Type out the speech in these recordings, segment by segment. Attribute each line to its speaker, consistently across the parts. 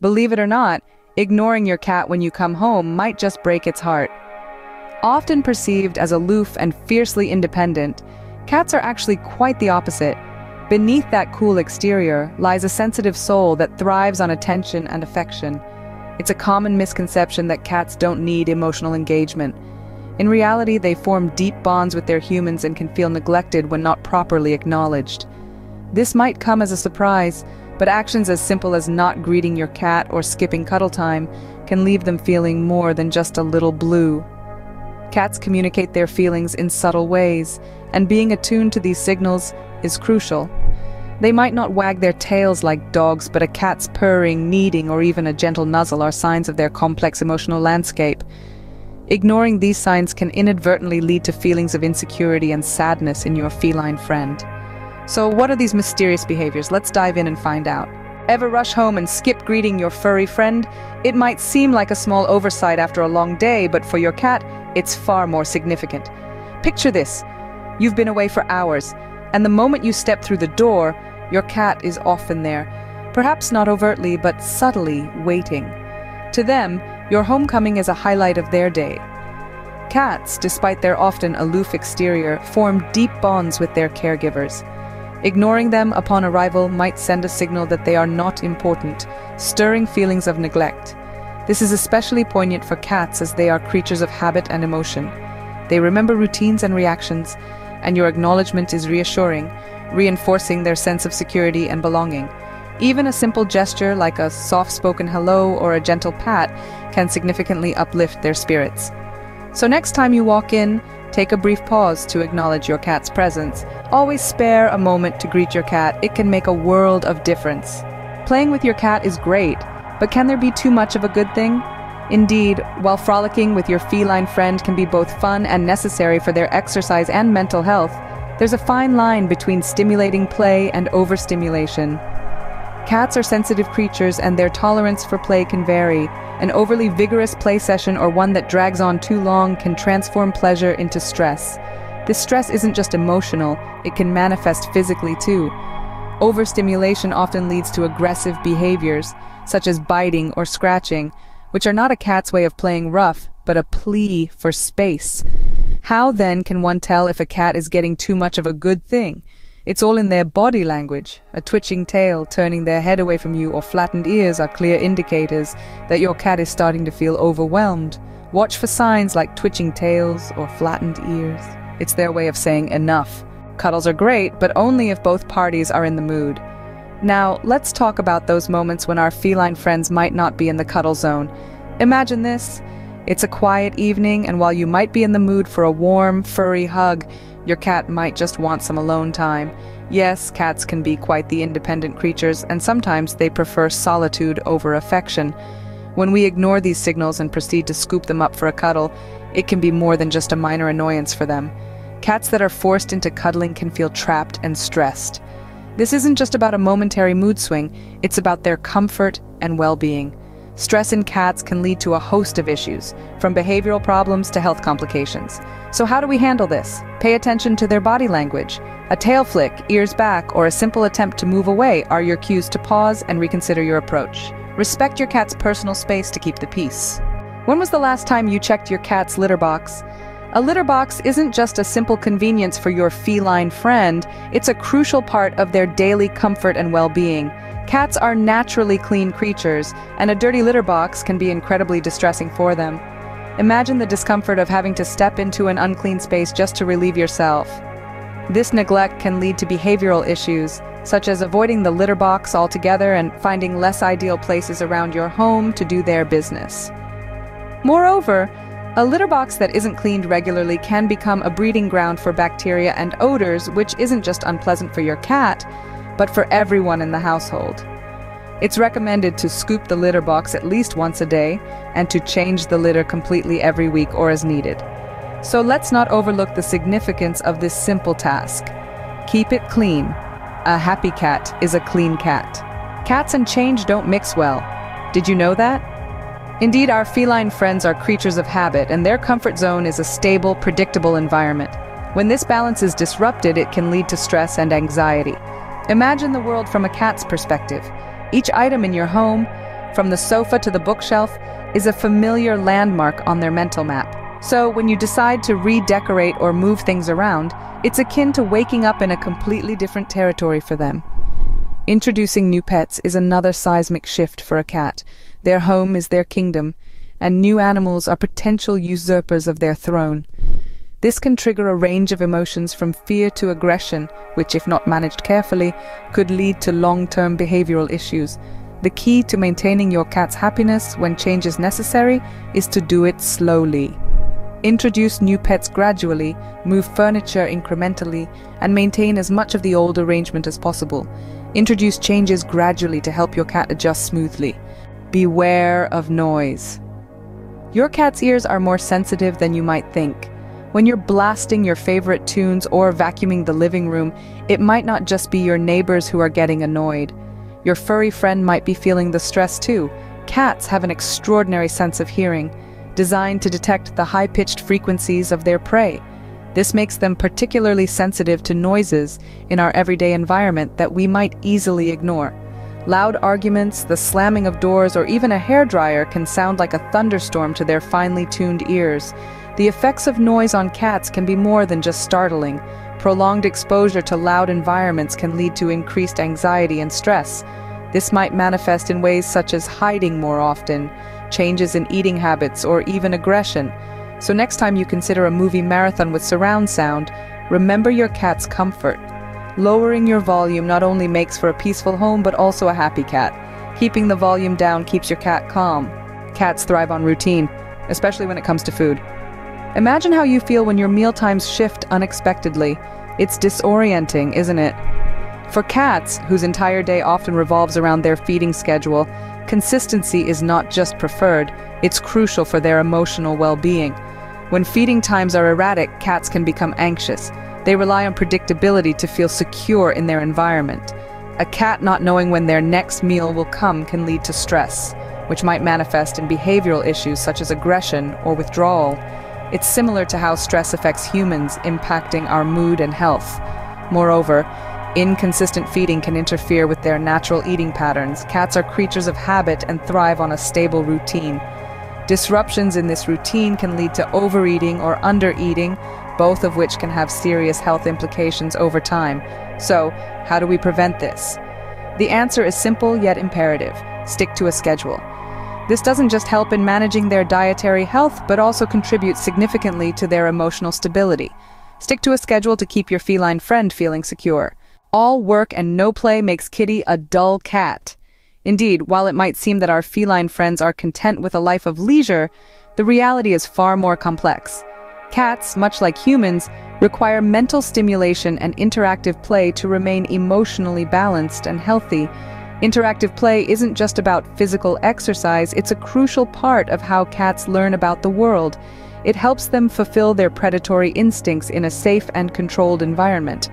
Speaker 1: Believe it or not, ignoring your cat when you come home might just break its heart. Often perceived as aloof and fiercely independent, cats are actually quite the opposite. Beneath that cool exterior lies a sensitive soul that thrives on attention and affection. It's a common misconception that cats don't need emotional engagement. In reality, they form deep bonds with their humans and can feel neglected when not properly acknowledged. This might come as a surprise, but actions as simple as not greeting your cat or skipping cuddle time can leave them feeling more than just a little blue. Cats communicate their feelings in subtle ways, and being attuned to these signals is crucial. They might not wag their tails like dogs, but a cat's purring, kneading, or even a gentle nuzzle are signs of their complex emotional landscape. Ignoring these signs can inadvertently lead to feelings of insecurity and sadness in your feline friend. So what are these mysterious behaviors? Let's dive in and find out. Ever rush home and skip greeting your furry friend? It might seem like a small oversight after a long day, but for your cat, it's far more significant. Picture this. You've been away for hours, and the moment you step through the door, your cat is often there, perhaps not overtly, but subtly waiting. To them, your homecoming is a highlight of their day. Cats, despite their often aloof exterior, form deep bonds with their caregivers. Ignoring them upon arrival might send a signal that they are not important, stirring feelings of neglect. This is especially poignant for cats as they are creatures of habit and emotion. They remember routines and reactions, and your acknowledgement is reassuring, reinforcing their sense of security and belonging. Even a simple gesture like a soft-spoken hello or a gentle pat can significantly uplift their spirits. So next time you walk in, take a brief pause to acknowledge your cat's presence. Always spare a moment to greet your cat. It can make a world of difference. Playing with your cat is great, but can there be too much of a good thing? Indeed, while frolicking with your feline friend can be both fun and necessary for their exercise and mental health, there's a fine line between stimulating play and overstimulation. Cats are sensitive creatures, and their tolerance for play can vary. An overly vigorous play session or one that drags on too long can transform pleasure into stress. This stress isn't just emotional, it can manifest physically too. Overstimulation often leads to aggressive behaviors, such as biting or scratching, which are not a cat's way of playing rough, but a plea for space. How then can one tell if a cat is getting too much of a good thing? It's all in their body language. A twitching tail, turning their head away from you, or flattened ears are clear indicators that your cat is starting to feel overwhelmed. Watch for signs like twitching tails or flattened ears. It's their way of saying enough. Cuddles are great, but only if both parties are in the mood. Now, let's talk about those moments when our feline friends might not be in the cuddle zone. Imagine this. It's a quiet evening, and while you might be in the mood for a warm, furry hug, your cat might just want some alone time. Yes, cats can be quite the independent creatures, and sometimes they prefer solitude over affection. When we ignore these signals and proceed to scoop them up for a cuddle, it can be more than just a minor annoyance for them. Cats that are forced into cuddling can feel trapped and stressed. This isn't just about a momentary mood swing, it's about their comfort and well-being. Stress in cats can lead to a host of issues, from behavioral problems to health complications. So how do we handle this? Pay attention to their body language. A tail flick, ears back, or a simple attempt to move away are your cues to pause and reconsider your approach. Respect your cat's personal space to keep the peace. When was the last time you checked your cat's litter box? A litter box isn't just a simple convenience for your feline friend, it's a crucial part of their daily comfort and well-being. Cats are naturally clean creatures, and a dirty litter box can be incredibly distressing for them. Imagine the discomfort of having to step into an unclean space just to relieve yourself. This neglect can lead to behavioral issues, such as avoiding the litter box altogether and finding less ideal places around your home to do their business. Moreover, a litter box that isn't cleaned regularly can become a breeding ground for bacteria and odors, which isn't just unpleasant for your cat, but for everyone in the household. It's recommended to scoop the litter box at least once a day and to change the litter completely every week or as needed. So let's not overlook the significance of this simple task. Keep it clean. A happy cat is a clean cat. Cats and change don't mix well. Did you know that? Indeed, our feline friends are creatures of habit, and their comfort zone is a stable, predictable environment. When this balance is disrupted, it can lead to stress and anxiety. Imagine the world from a cat's perspective. Each item in your home, from the sofa to the bookshelf, is a familiar landmark on their mental map. So when you decide to redecorate or move things around, it's akin to waking up in a completely different territory for them. Introducing new pets is another seismic shift for a cat. Their home is their kingdom, and new animals are potential usurpers of their throne. This can trigger a range of emotions from fear to aggression, which, if not managed carefully, could lead to long-term behavioral issues. The key to maintaining your cat's happiness when change is necessary is to do it slowly. Introduce new pets gradually, move furniture incrementally, and maintain as much of the old arrangement as possible. Introduce changes gradually to help your cat adjust smoothly. Beware of noise. Your cat's ears are more sensitive than you might think. When you're blasting your favorite tunes or vacuuming the living room, it might not just be your neighbors who are getting annoyed. Your furry friend might be feeling the stress too. Cats have an extraordinary sense of hearing, designed to detect the high-pitched frequencies of their prey. This makes them particularly sensitive to noises in our everyday environment that we might easily ignore. Loud arguments, the slamming of doors, or even a hairdryer can sound like a thunderstorm to their finely tuned ears. The effects of noise on cats can be more than just startling. Prolonged exposure to loud environments can lead to increased anxiety and stress. This might manifest in ways such as hiding more often, changes in eating habits, or even aggression. So next time you consider a movie marathon with surround sound, remember your cat's comfort. Lowering your volume not only makes for a peaceful home, but also a happy cat. Keeping the volume down keeps your cat calm. Cats thrive on routine, especially when it comes to food. Imagine how you feel when your meal times shift unexpectedly. It's disorienting, isn't it? For cats, whose entire day often revolves around their feeding schedule, consistency is not just preferred, it's crucial for their emotional well-being. When feeding times are erratic, cats can become anxious. They rely on predictability to feel secure in their environment. A cat not knowing when their next meal will come can lead to stress, which might manifest in behavioral issues such as aggression or withdrawal. It's similar to how stress affects humans, impacting our mood and health. Moreover, inconsistent feeding can interfere with their natural eating patterns. Cats are creatures of habit and thrive on a stable routine. Disruptions in this routine can lead to overeating or undereating, both of which can have serious health implications over time. So, how do we prevent this? The answer is simple yet imperative. Stick to a schedule. This doesn't just help in managing their dietary health, but also contributes significantly to their emotional stability. Stick to a schedule to keep your feline friend feeling secure. All work and no play makes Kitty a dull cat. Indeed, while it might seem that our feline friends are content with a life of leisure, the reality is far more complex. Cats, much like humans, require mental stimulation and interactive play to remain emotionally balanced and healthy. Interactive play isn't just about physical exercise, it's a crucial part of how cats learn about the world. It helps them fulfill their predatory instincts in a safe and controlled environment.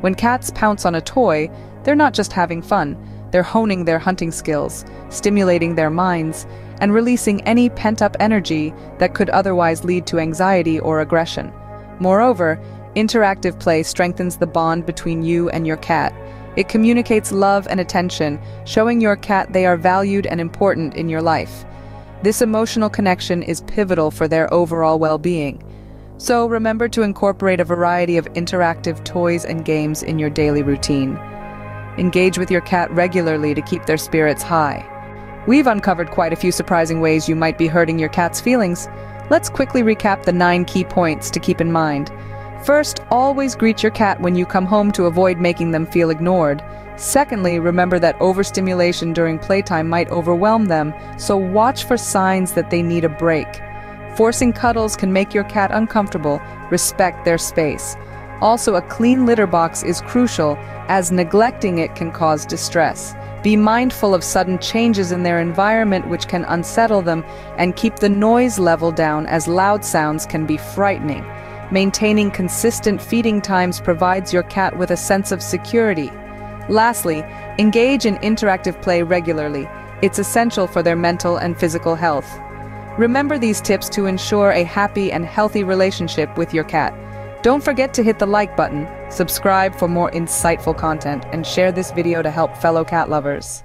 Speaker 1: When cats pounce on a toy, they're not just having fun, they're honing their hunting skills, stimulating their minds, and releasing any pent-up energy that could otherwise lead to anxiety or aggression. Moreover, interactive play strengthens the bond between you and your cat. It communicates love and attention, showing your cat they are valued and important in your life. This emotional connection is pivotal for their overall well-being. So remember to incorporate a variety of interactive toys and games in your daily routine. Engage with your cat regularly to keep their spirits high. We've uncovered quite a few surprising ways you might be hurting your cat's feelings. Let's quickly recap the 9 key points to keep in mind. First, always greet your cat when you come home to avoid making them feel ignored. Secondly, remember that overstimulation during playtime might overwhelm them, so watch for signs that they need a break. Forcing cuddles can make your cat uncomfortable. Respect their space. Also, a clean litter box is crucial, as neglecting it can cause distress. Be mindful of sudden changes in their environment which can unsettle them, and keep the noise level down, as loud sounds can be frightening. Maintaining consistent feeding times provides your cat with a sense of security. Lastly, engage in interactive play regularly. It's essential for their mental and physical health. Remember these tips to ensure a happy and healthy relationship with your cat. Don't forget to hit the like button, subscribe for more insightful content, and share this video to help fellow cat lovers.